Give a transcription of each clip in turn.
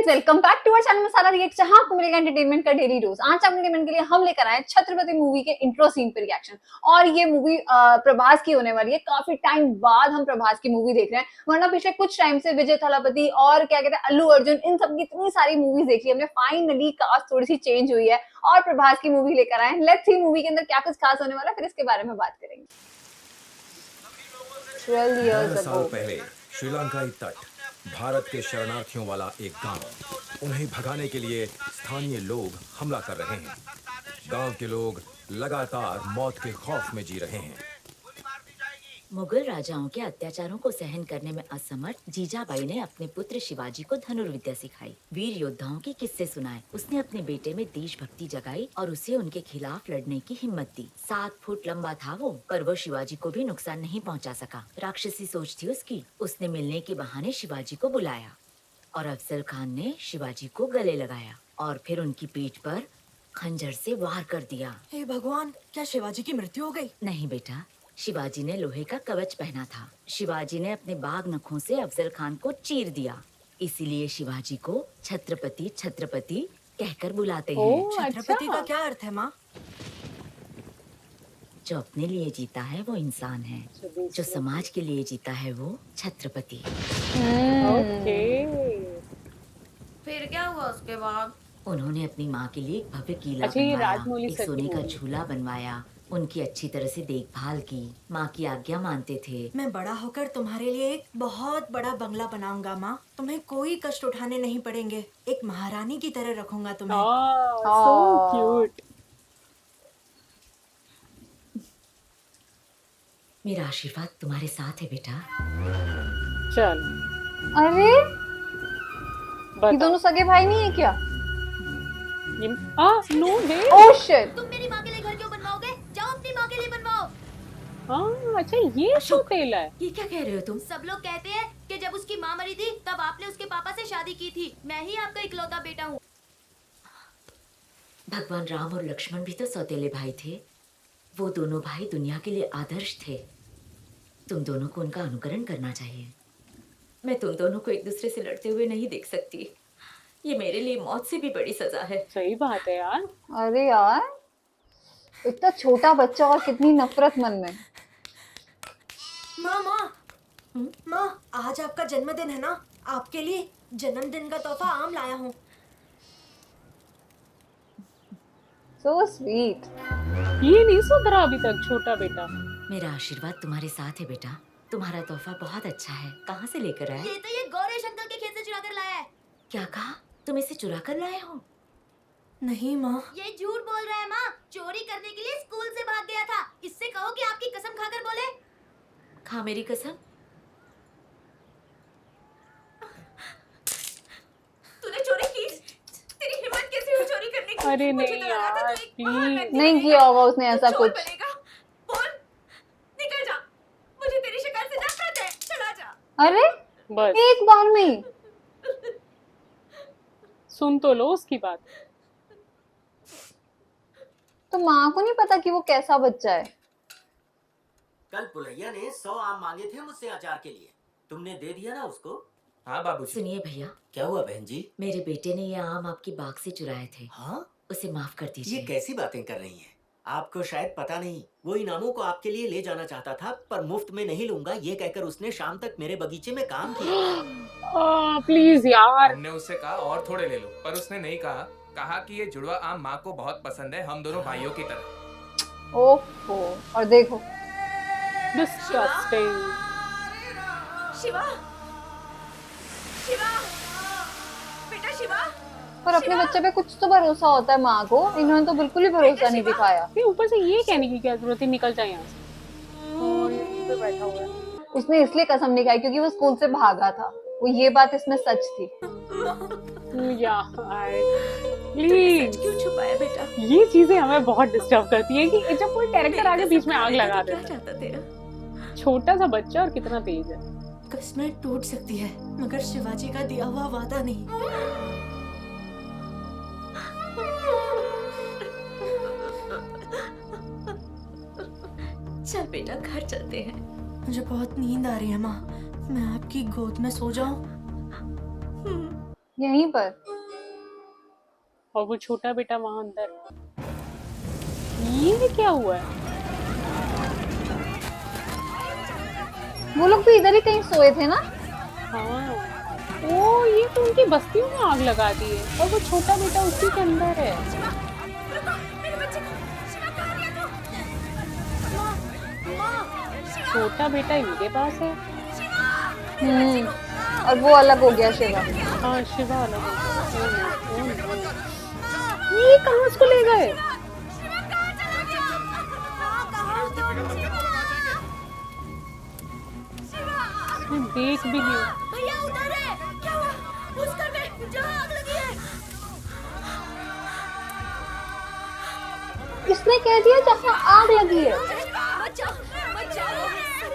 Friends, welcome back to our channel Masala react, जहां आपको मिलेगा एंटरटेनमेंट का डेली डोज। आज आपके एंटरटेनमेंट के लिए हम लेकर आए हैं छत्रपति मूवी के इंट्रो सीन पे रिएक्शन। और ये मूवी प्रभास की होने वाली है। काफी टाइम बाद हम प्रभास की मूवी देख रहे हैं, वरना पिछले कुछ टाइम से विजय थलापति और क्या कहते हैं अल्लू अर्जुन, इन सब की इतनी सारी मूवीज देख ली हमने। फाइनली कास्ट थोड़ी सी चेंज हुई है और प्रभास की मूवी लेकर आए। लेट्स सी मूवी के अंदर क्या कुछ खास होने वाला है, फिर इसके बारे में बात करेंगे। 12 years साल ago पहले श्रीलंकाई तट, भारत के शरणार्थियों वाला एक गांव। उन्हें भगाने के लिए स्थानीय लोग हमला कर रहे हैं। गांव के लोग लगातार मौत के खौफ में जी रहे हैं। मुगल राजाओं के अत्याचारों को सहन करने में असमर्थ जीजाबाई ने अपने पुत्र शिवाजी को धनुर्विद्या सिखाई, वीर योद्धाओं के किस्से सुनाए। उसने अपने बेटे में देशभक्ति जगाई और उसे उनके खिलाफ लड़ने की हिम्मत दी। 7 फुट लंबा था वो, पर वो शिवाजी को भी नुकसान नहीं पहुंचा सका। राक्षसी सोच थी उसकी। उसने मिलने के बहाने शिवाजी को बुलाया और अफजल खान ने शिवाजी को गले लगाया और फिर उनकी पीठ पर खंजर से वार कर दिया। हे भगवान, क्या शिवाजी की मृत्यु हो गई? नहीं बेटा, शिवाजी ने लोहे का कवच पहना था। शिवाजी ने अपने बाघ नखों से अफजल खान को चीर दिया, इसीलिए शिवाजी को छत्रपति छत्रपति कहकर बुलाते हैं। छत्रपति का क्या अर्थ है माँ? जो अपने लिए जीता है वो इंसान है, जो समाज के लिए जीता है वो छत्रपति। फिर क्या हुआ उसके बाद? उन्होंने अपनी माँ के लिए एक भव्य किला बनवाया, एक सोने का झूला बनवाया, उनकी अच्छी तरह से देखभाल की, माँ की आज्ञा मानते थे। मैं बड़ा होकर तुम्हारे लिए एक बहुत बड़ा बंगला बनाऊंगा माँ। तुम्हें कोई कष्ट उठाने नहीं पड़ेंगे। एक महारानी की तरह रखूंगा तुम्हें। so cute. मेरा आशीर्वाद तुम्हारे साथ है बेटा। चल, अरे ये दोनों सगे भाई नहीं है क्या? No way. Oh shit. तुम मेरी माँ के लिए घर क्यों बनवाओगे? जाओ अपनी माँ के लिए बनवाओ। हाँ, अच्छा ये सौतेला है। ये क्या कह रहे हो तुम? सब लोग कहते हैं कि जब उसकी माँ मरी थी तब आपने उसके पापा से शादी की थी। मैं ही आपका इकलौता बेटा हूँ। भगवान राम और लक्ष्मण भी तो सौतेले भाई थे। वो दोनों भाई दुनिया के लिए आदर्श थे। तुम दोनों को उनका अनुकरण करना चाहिए। मैं तुम दोनों को एक दूसरे से लड़ते हुए नहीं देख सकती। ये मेरे लिए मौत से भी बड़ी सजा है। सही बात है यार। अरे यार, इतना छोटा बच्चा और कितनी नफरत मन में। माँ माँ माँ, आज आपका जन्मदिन है ना? आपके लिए जन्मदिन का तोहफा आम लाया हूँ। So sweet. ये नहीं सुधरा अभी तक छोटा बेटा। मेरा आशीर्वाद तुम्हारे साथ है बेटा। तुम्हारा तोहफा बहुत अच्छा है। कहाँ से लेकर आए? ये तो ये गौरेश अंकल के खेत से चुरा कर लाया है। क्या कहा? तुम इसे चुरा कर लाए हो? नहीं माँ। ये झूठ बोल रहा है माँ। चोरी करने के लिए स्कूल से भाग गया था। इससे कहो कि आपकी कसम खाकर बोले। खा मेरी कसम। तूने चोरी की? तेरी हिम्मत कैसे हुई चोरी करने की? अरे मुझे नहीं तो लगा था यार, तू एक महान प्लीज। व्यक्ति नहीं बनेगा। किया होगा उसने तू ऐसा चोर कुछ। बनेगा। बोल, निकल जा। मुझे तेरी शिकार से नफरत है। चला जा। अरे बस एक बार में ही। सुन तो लो उसकी बात। तो माँ को नहीं पता कि वो कैसा बच्चा है। कल पुलैया ने 100 आम मांगे थे मुझसे अचार के लिए। तुमने दे दिया ना उसको? हाँ बाबूजी। सुनिए भैया, क्या हुआ बहन जी? मेरे बेटे ने ये आम आपकी बाग से चुराए थे। हाँ, उसे माफ कर ये दीजिए। कैसी बातें कर रही हैं? आपको शायद पता नहीं, वो इनामों को आपके लिए ले जाना चाहता था, पर मुफ्त में नहीं लूंगा ये कहकर उसने शाम तक मेरे बगीचे में काम किया। प्लीज यार। हमने उससे कहा और थोड़े ले लो, पर उसने नहीं कहा। कहा कि ये जुड़वा आम माँ को बहुत पसंद है, हम दोनों भाइयों की तरह। ओहो, और देखो डिस्गस्टिंग। शिवा, शिवा, बेटा शिवा। पर अपने बच्चे पे कुछ तो भरोसा होता है माँ को। इन्होंने तो बिल्कुल ही भरोसा नहीं दिखाया। फिर ऊपर से ये कहने की क्या जरूरत है, निकल जाए यहाँ से। और यहीं पे बैठा हुआ है। उसने इसलिए कसम नहीं खाई क्योंकि वो स्कूल से भागा था। वो ये बात इसमें सच थी। यार प्लीज। क्यों छुपाया बेटा? ये चीजें हमें बहुत डिस्टर्ब करती है कि जब कोई कैरेक्टर आगे बीच में आग लगा क्या देता चाहता तेरा? है। छोटा सा बच्चा और कितना तेज है। कसमें टूट सकती है, मगर शिवाजी का दिया हुआ वादा नहीं। चल बेटा, घर चलते हैं। मुझे बहुत नींद आ रही है माँ। मैं आपकी गोद में सो जाऊं? यहीं पर। और वो छोटा बेटा वहां अंदर। ये क्या हुआ है? वो लोग भी इधर ही कहीं सोए थे ना। हाँ, ओ ये तो उनकी बस्तियों में आग लगा दी है और वो छोटा बेटा उसी के अंदर है। छोटा बेटा इनके पास है। और वो अलग हो गया शिवा। हाँ शिवा अलग हो गया। ये कहाँ उसको ले गए? मैं देख भी नहीं। भैया उधर है। क्या हुआ? उस घर में जहाँ आग लगी है। इसने कह दिया जहाँ आग लगी है। बचाओ, बचाओ,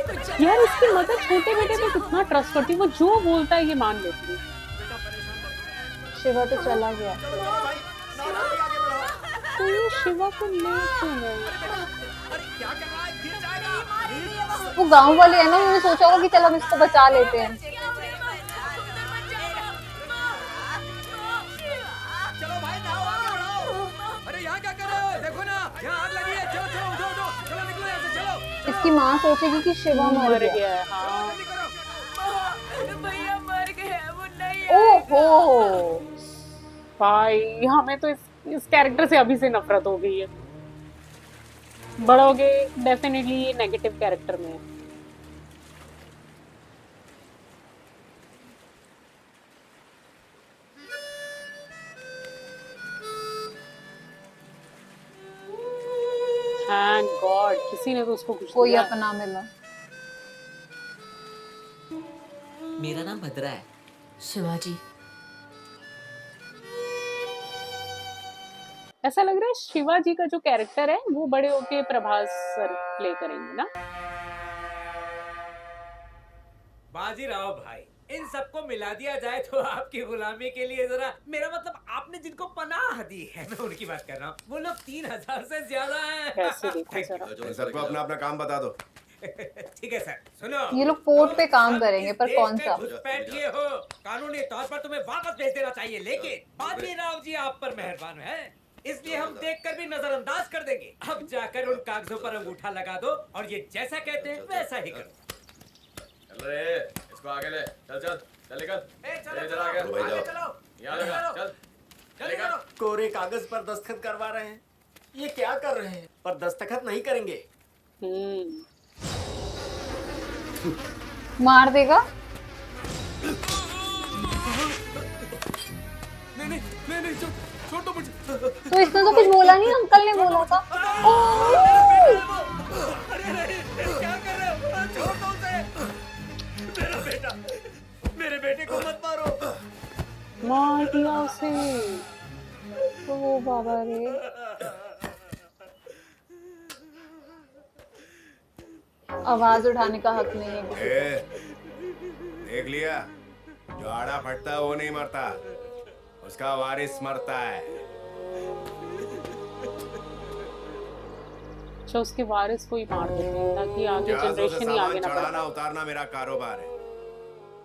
बचाओ। यार इसकी मदर छोटे बेटे पे कितना ट्रस्ट करती है, वो जो बोलता है ये मान लेती है। शिवा तो चला गया। तो ये शिवा को ले क्यों गए? वो गांव वाले हैं ना, उन्होंने सोचा होगा कि चलो हम इसको बचा लेते हैं। चलो भाई नहाओ। अरे यहाँ क्या कर रहे हो? देखो ना यहाँ आग लगी है। चलो चलो उठो उठो, चलो निकलो यहाँ से चलो। इसकी माँ सोचेगी कि शिवा मर मर गया। गया है। हाँ जल्दी करो। भैया मर गए, वो नहीं ओहो, भाई हमें तो इस कैरेक्टर से अभी से नफरत हो गई है। बढ़ोगे डेफिनेटली ये नेगेटिव कैरेक्टर में है। थैंक गॉड किसी ने तो उसको कुछ कोई दिया। अपना मिला। मेरा नाम भद्रा है। शिवाजी। ऐसा लग रहा है शिवाजी का जो कैरेक्टर है वो बड़े होके प्रभास सर प्ले करेंगे ना। बाजीराव भाई, इन सबको मिला दिया जाए तो आपकी गुलामी के लिए जरा, मेरा मतलब आपने जिनको पनाह दी है, मैं उनकी बात कर रहा हूँ, वो लोग 3000 से ज्यादा हैं। कैसे देखो जरा। सबको अपना अपना काम बता दो। ठीक है सर, सुनो। ये लोग पोर्ट पे काम तुम करेंगे, इस पर देश कौन में सा? घुसपैठ किए हो, कानूनी तौर पर तुम्हें वापस भेज देना चाहिए, लेकिन बाजीराव जी आप पर मेहरबान हैं, इसलिए हम देखकर भी नजरअंदाज कर देंगे। अब जाकर उन कागजों पर अंगूठा लगा दो और ये जैसा कहते हैं वैसा ही करो। चल रे, इसको आगे ले। चल चल चल निकल। चलो चल आगे। आगे चलो। यहाँ लगा, चल जल्दी करो। कोरे कागज पर दस्तखत करवा रहे हैं। ये क्या कर रहे हैं? पर दस्तखत नहीं करेंगे। मार देगा। नहीं छोड़ दो मुझे। तो इसने तो कुछ बोला नहीं, अंकल ने बोला था। क्या कर रहे हो? छोड़ दो उसे। मेरा बेटा, मेरे बेटे को मत मारो। मार दिया उसे। ओ बाबा रे। आवाज उठाने का हक नहीं है किसी देख लिया, जो आड़ा फटता है वो नहीं मरता, उसका वारिस मरता है। अच्छा उसके वारिस को ही मार देते हैं ताकि आगे जहाजों से जनरेशन ही आगे सामान ना बढ़े। चढ़ाना उतारना मेरा कारोबार है,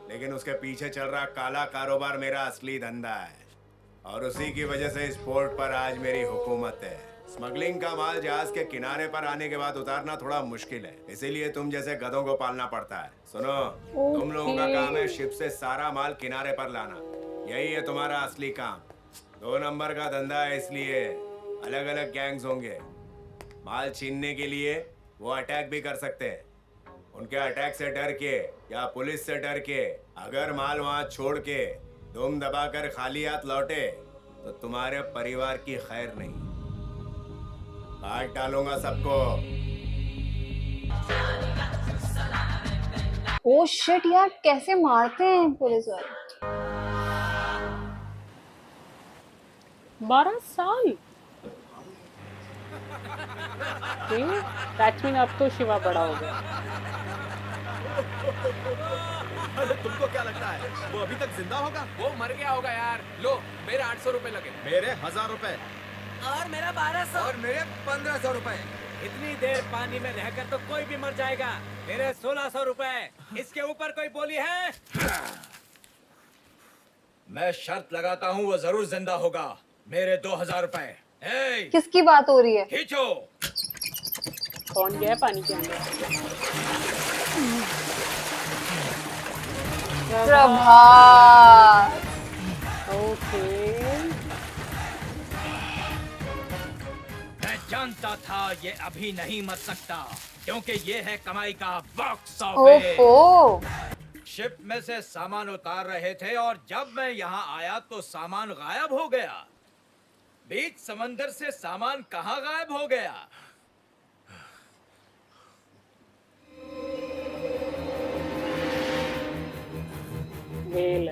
लेकिन उसके पीछे चल रहा काला कारोबार मेरा असली धंधा है, और उसी की वजह से इस पोर्ट पर आज मेरी हुकूमत है। स्मगलिंग का माल जहाज के किनारे पर आने के बाद उतारना थोड़ा मुश्किल है, इसीलिए तुम जैसे गधों को पालना पड़ता है। सुनो, तुम लोगों का काम है शिप से सारा माल किनारे पर लाना, यही है तुम्हारा असली काम। 2 नंबर का धंधा है, इसलिए अलग अलग गैंग्स होंगे। माल छीनने के लिए वो अटैक भी कर सकते हैं। उनके अटैक से डर के या पुलिस से डर के अगर माल वहां छोड़ के दुम दबाकर खाली हाथ लौटे तो तुम्हारे परिवार की खैर नहीं। काट डालूंगा सबको। ओ शिट यार, कैसे मारते हैं पुलिस वाले। 12 साल। दैट मीन अब तो शिवा बड़ा हो गया। अरे तुमको क्या लगता है वो अभी तक जिंदा होगा? वो मर गया होगा यार। लो मेरे 800 रुपए लगे। मेरे 1000 रुपए। और मेरा 1200। और मेरे 1500 रुपए। इतनी देर पानी में रहकर तो कोई भी मर जाएगा। मेरे 1600 रुपए। इसके ऊपर कोई बोली है? मैं शर्त लगाता हूँ वो जरूर जिंदा होगा। मेरे 2000 रुपए। ए, किसकी बात हो रही है? खींचो। कौन गया है पानी के अंदर? प्रभास। ओके। मैं जानता था ये अभी नहीं मर सकता, क्योंकि ये है कमाई का बॉक्स ऑफिस। ओहो। शिप में से सामान उतार रहे थे और जब मैं यहाँ आया तो सामान गायब हो गया। बीच समंदर से सामान कहाँ गायब हो गया? वेल।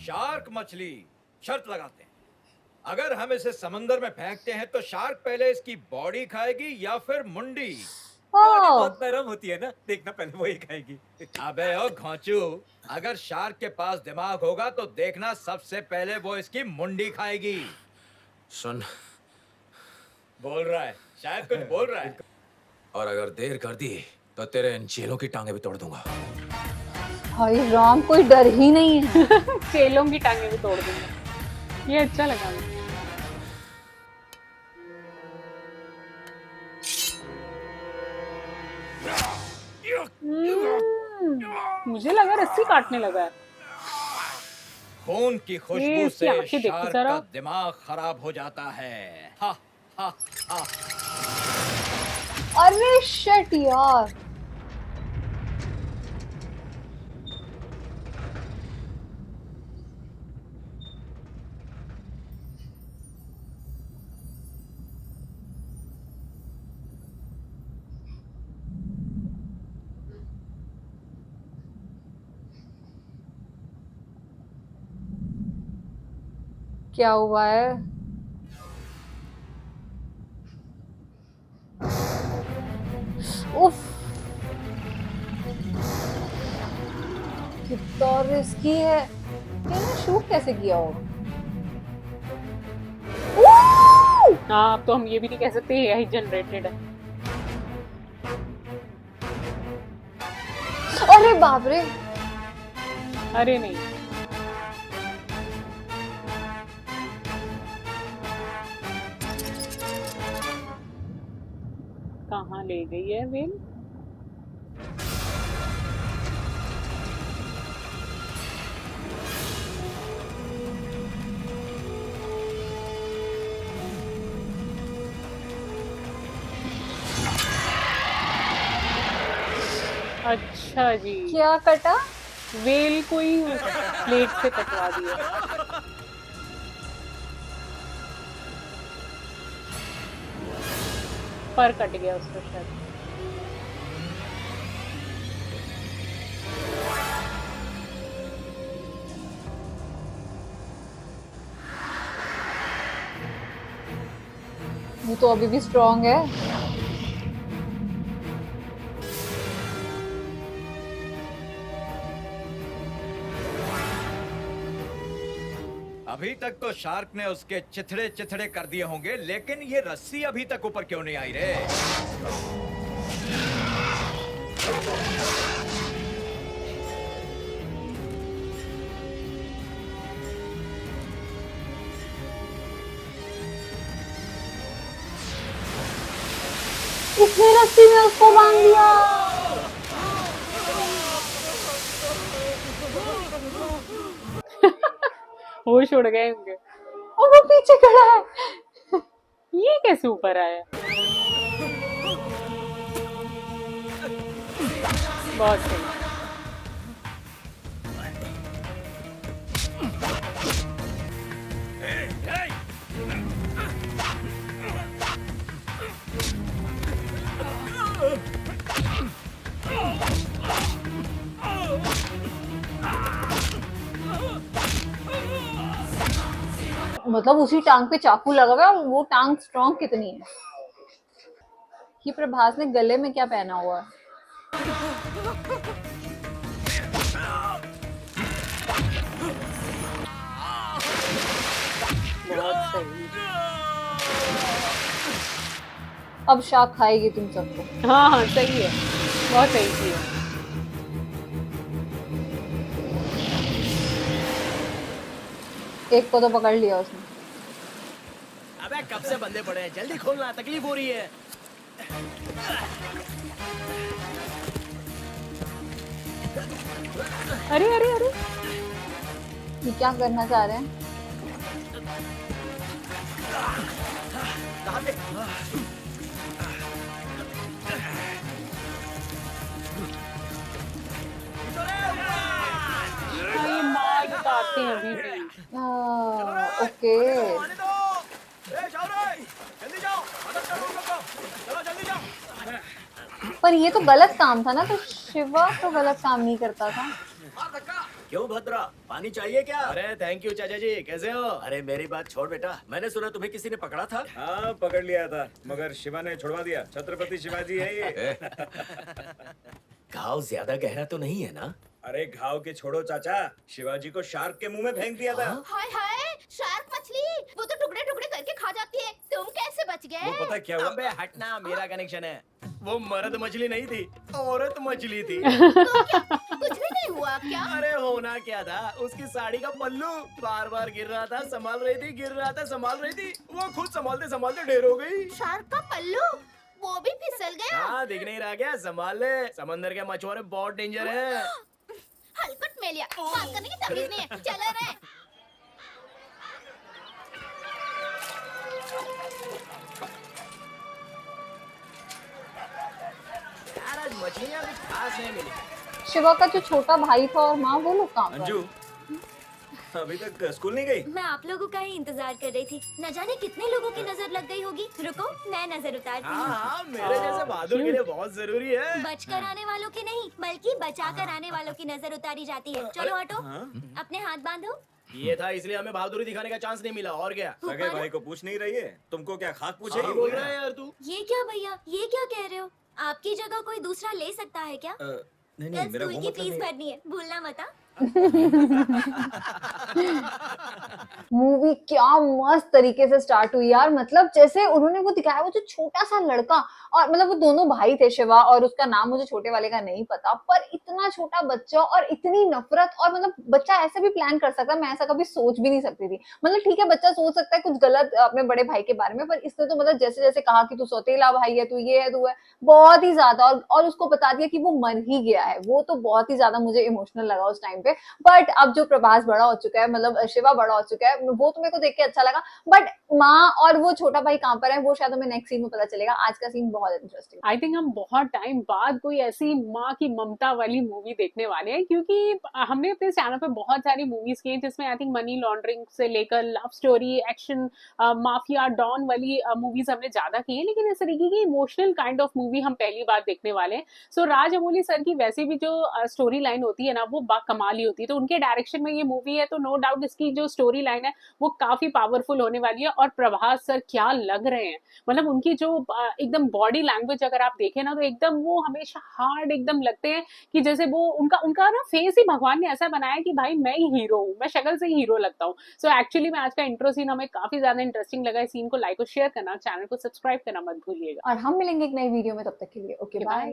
शार्क मछली। शर्त लगाते हैं, अगर हम इसे समंदर में फेंकते हैं तो शार्क पहले इसकी बॉडी खाएगी या फिर मुंडी? बॉडी ओह, बहुत नरम होती है ना, देखना पहले वही खाएगी। अबे ओ घोंचू, अगर शार्क के पास दिमाग होगा तो देखना सबसे पहले वो इसकी मुंडी खाएगी। सुन, बोल रहा है, शायद कुछ बोल रहा है। और अगर देर कर दी तो तेरे इन चेलों की टांगे भी तोड़ दूंगा। भाई राम, कोई डर ही नहीं है। चेलों की टांगे भी तोड़ दूंगा। ये अच्छा लगा मुझे। मुझे लगा रस्सी काटने लगा है। खून की ये खुशबू इसकी से आंखें देखो शार्क जरा। का दिमाग खराब हो जाता है। हा हा हा। अरे शिट यार। क्या हुआ है? उफ, कितना रिस्की है। मैंने शूट कैसे किया होगा? हाँ, अब तो हम ये भी नहीं कह सकते एआई जनरेटेड है। अरे बाप रे। अरे नहीं, कहाँ ले गई है वेल? अच्छा जी, क्या कटा? वेल कोई प्लेट से कटवा दिया। पर कट गया उसका शायद। वो तो अभी भी स्ट्रांग है। अभी तक तो शार्क ने उसके चिथड़े चिथड़े कर दिए होंगे, लेकिन ये रस्सी अभी तक ऊपर क्यों नहीं आई रे? इसने रस्सी में उसको बांध दिया। होश उड़ गए होंगे। और वो पीछे खड़ा है। ये कैसे ऊपर आया? बहुत सही। मतलब उसी टांग पे चाकू लगा हुआ है और वो टांग स्ट्रांग कितनी है। ये प्रभास ने गले में क्या पहना हुआ है? बहुत सही। अब शार्क खाएगी तुम सबको। हाँ हाँ, सही है, बहुत सही किया। एक को तो पकड़ लिया उसने। अबे कब से बंदे पड़े हैं, जल्दी खोलना, तकलीफ हो रही है। अरे अरे अरे ये क्या करना चाह रहे हैं? हाँ, ये मार बताते हैं अभी भी। ओके। जल्दी जाओ, मदद करो उन लोग को। चलो जल्दी जाओ। पर ये तो गलत काम था ना, तो शिवा तो गलत काम नहीं करता था। क्यों भद्रा, पानी चाहिए क्या? अरे थैंक यू चाचा जी, कैसे हो? अरे मेरी बात छोड़ बेटा, मैंने सुना तुम्हें किसी ने पकड़ा था। हाँ पकड़ लिया था, मगर शिवा ने छुड़वा दिया। छत्रपति शिवाजी है ये। घाव ज्यादा गहरा तो नहीं है ना? अरे घाव के छोड़ो चाचा, शिवाजी को शार्क के मुंह में फेंक दिया था। हाय हाय, शार्क मछली, वो तो टुकड़े टुकड़े करके खा जाती है। तुम कैसे बच गए? वो पता क्या हुआ? अबे हटना, मेरा कनेक्शन है। वो मर्द मछली नहीं थी, औरत मछली थी। कुछ भी नहीं हुआ क्या? अरे होना क्या था, उसकी साड़ी का पल्लू बार बार गिर रहा था, संभाल रही थी, गिर रहा था, संभाल रही थी। वो खुद संभालते संभालते ढेर हो गई। शार्क का पल्लू, वो भी फिसल गया। हाँ, दिख नहीं रहा क्या? संभाल ले, समंदर के मछुआरे बहुत डेंजर है। हलकट में लिया, बात करने की तमीज नहीं है। चले रे। यार आज मछलियाँ भी खास नहीं मिली। शिवा का जो छोटा भाई था और माँ, वो लोग काम कर अंजू अभी तक स्कूल नहीं गई? मैं आप लोगों का ही इंतजार कर रही थी। न जाने कितने लोगों की नजर लग गई होगी। रुको, मैं नजर उतारती हाँ हूँ। हाँ, मेरे जैसे बहादुर के लिए बहुत जरूरी है। बच कर आने वालों की नहीं, बल्कि बचा कर आने वालों की नजर उतारी जाती है। चलो हटो, अपने हाथ बांधो। ये था इसलिए हमें बहादुरी दिखाने का चांस नहीं मिला, और क्या? सगे भाई को पूछ नहीं रही है? तुमको क्या खाक पूछेगी? बोल रहा है यार तू? ये क्या भैया, ये क्या कह रहे हो? आपकी जगह कोई दूसरा ले सकता है क्या? नहीं कल मेरा स्कूल वो की मतलब फीस नहीं। भरनी है, भूलना मत। हाँ? मूवी क्या मस्त तरीके से स्टार्ट हुई यार। मतलब जैसे उन्होंने वो दिखाया, वो जो छोटा सा लड़का, और मतलब वो दोनों भाई थे शिवा, और उसका नाम मुझे छोटे वाले का नहीं पता, पर इतना छोटा बच्चा और इतनी नफरत। और मतलब बच्चा ऐसे भी प्लान कर सकता है, मैं ऐसा कभी सोच भी नहीं सकती थी। मतलब ठीक है, बच्चा सोच सकता है कुछ गलत अपने बड़े भाई के बारे में, पर इसने तो मतलब जैसे जैसे कहा कि तू सौतेला भाई है, तू ये है, तू है, बहुत ही ज्यादा। और उसको बता दिया कि वो मर ही गया है। वो तो बहुत ही ज्यादा मुझे इमोशनल लगा उस टाइम पे। बट अब जो प्रभास बड़ा हो चुका है, मतलब शिवा बड़ा हो चुका है, वो तो मेरे को देख के अच्छा लगा। बट माँ और वो छोटा भाई कहाँ पर है, वो शायद हमें नेक्स्ट सीन में पता चलेगा। आज का सीन बहुत इंटरेस्टिंग। आई थिंक हम बहुत टाइम बाद कोई ऐसी माँ की ममता वाली मूवी देखने वाले हैं, क्योंकि हमने अपने चैनल पे बहुत सारी मूवीज की हैं जिसमें आई थिंक मनी लॉन्ड्रिंग से लेकर love story, action, mafia, don वाली मूवीज हमने ज्यादा की हैं, लेकिन इस तरीके की इमोशनल काइंड ऑफ मूवी हम पहली बार देखने वाले हैं। सो राजमौली सर की वैसे भी जो स्टोरी लाइन होती है ना, वो बाकमाल ही होती है। तो उनके डायरेक्शन में ये मूवी है, तो नो डाउट इसकी जो स्टोरी लाइन है वो काफी पावरफुल होने वाली है। और प्रभास सर क्या लग रहे हैं, मतलब उनकी जो एकदम बॉडी लैंग्वेज अगर आप देखें ना, तो एकदम वो हमेशा हार्ड एकदम लगते हैं, कि जैसे वो उनका ना फेस ही भगवान ने ऐसा बनाया कि भाई मैं ही हीरो हूँ, मैं शक्ल से ही हीरो लगता हूँ। सो एक्चुअली में आज का इंट्रो सीन हमें काफी ज्यादा इंटरेस्टिंग लगा। इस सीन को लाइक और शेयर करना, चैनल को सब्सक्राइब करना मत भूलिएगा। और हम मिलेंगे एक नई वीडियो में, तब तक के लिए ओके बाय।